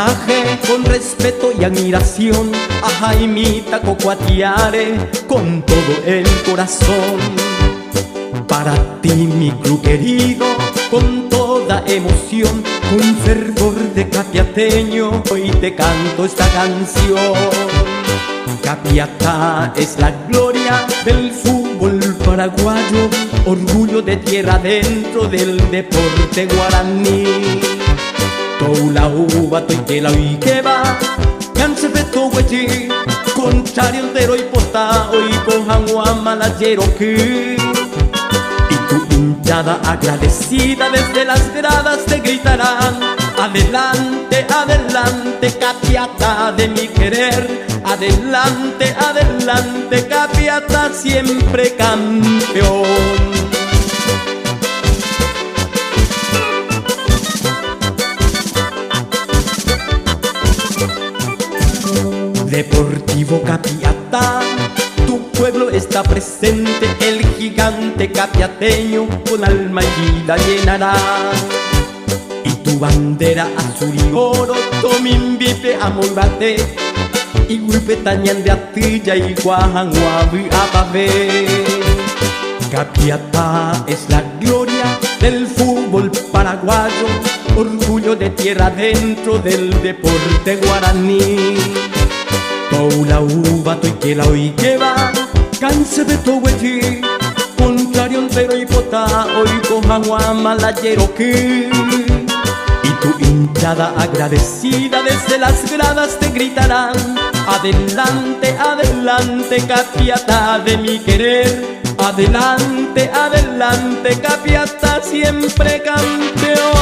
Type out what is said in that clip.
homenaje con respeto y admiración a Jaimita Cocoatiare con todo el corazón. Para ti, mi club querido, con toda emoción, con fervor de capiateño, hoy te canto esta canción. Capiatá es la gloria del fútbol paraguayo, orgullo de tierra dentro del deporte guaraní. Toula uva toitela uikeba, canse peto huechi, contrario entero y potá, hoy cojan guamalayero que. Y tu hinchada agradecida desde las gradas te gritarán: adelante, adelante, Capiatá de mi querer. Adelante, adelante, Capiatá siempre campeón. Deportivo Capiatá, tu pueblo está presente, el gigante capiateño con alma y vida llenará. Y tu bandera azul y oro, Tomimbipe Amolbate, y Huipetañan de Atilla y Guajanguabi Apavé. Capiatá es la gloria del fútbol paraguayo, orgullo de tierra dentro del deporte guaraní. Toula uva toiquela oiqueba, canse de tohuechi, contrario entero y potá, hoy cojan guamalayero que. Y tu hinchada agradecida desde las gradas te gritarán: adelante, adelante, Capiatá de mi querer. Adelante, adelante, Capiatá siempre campeón.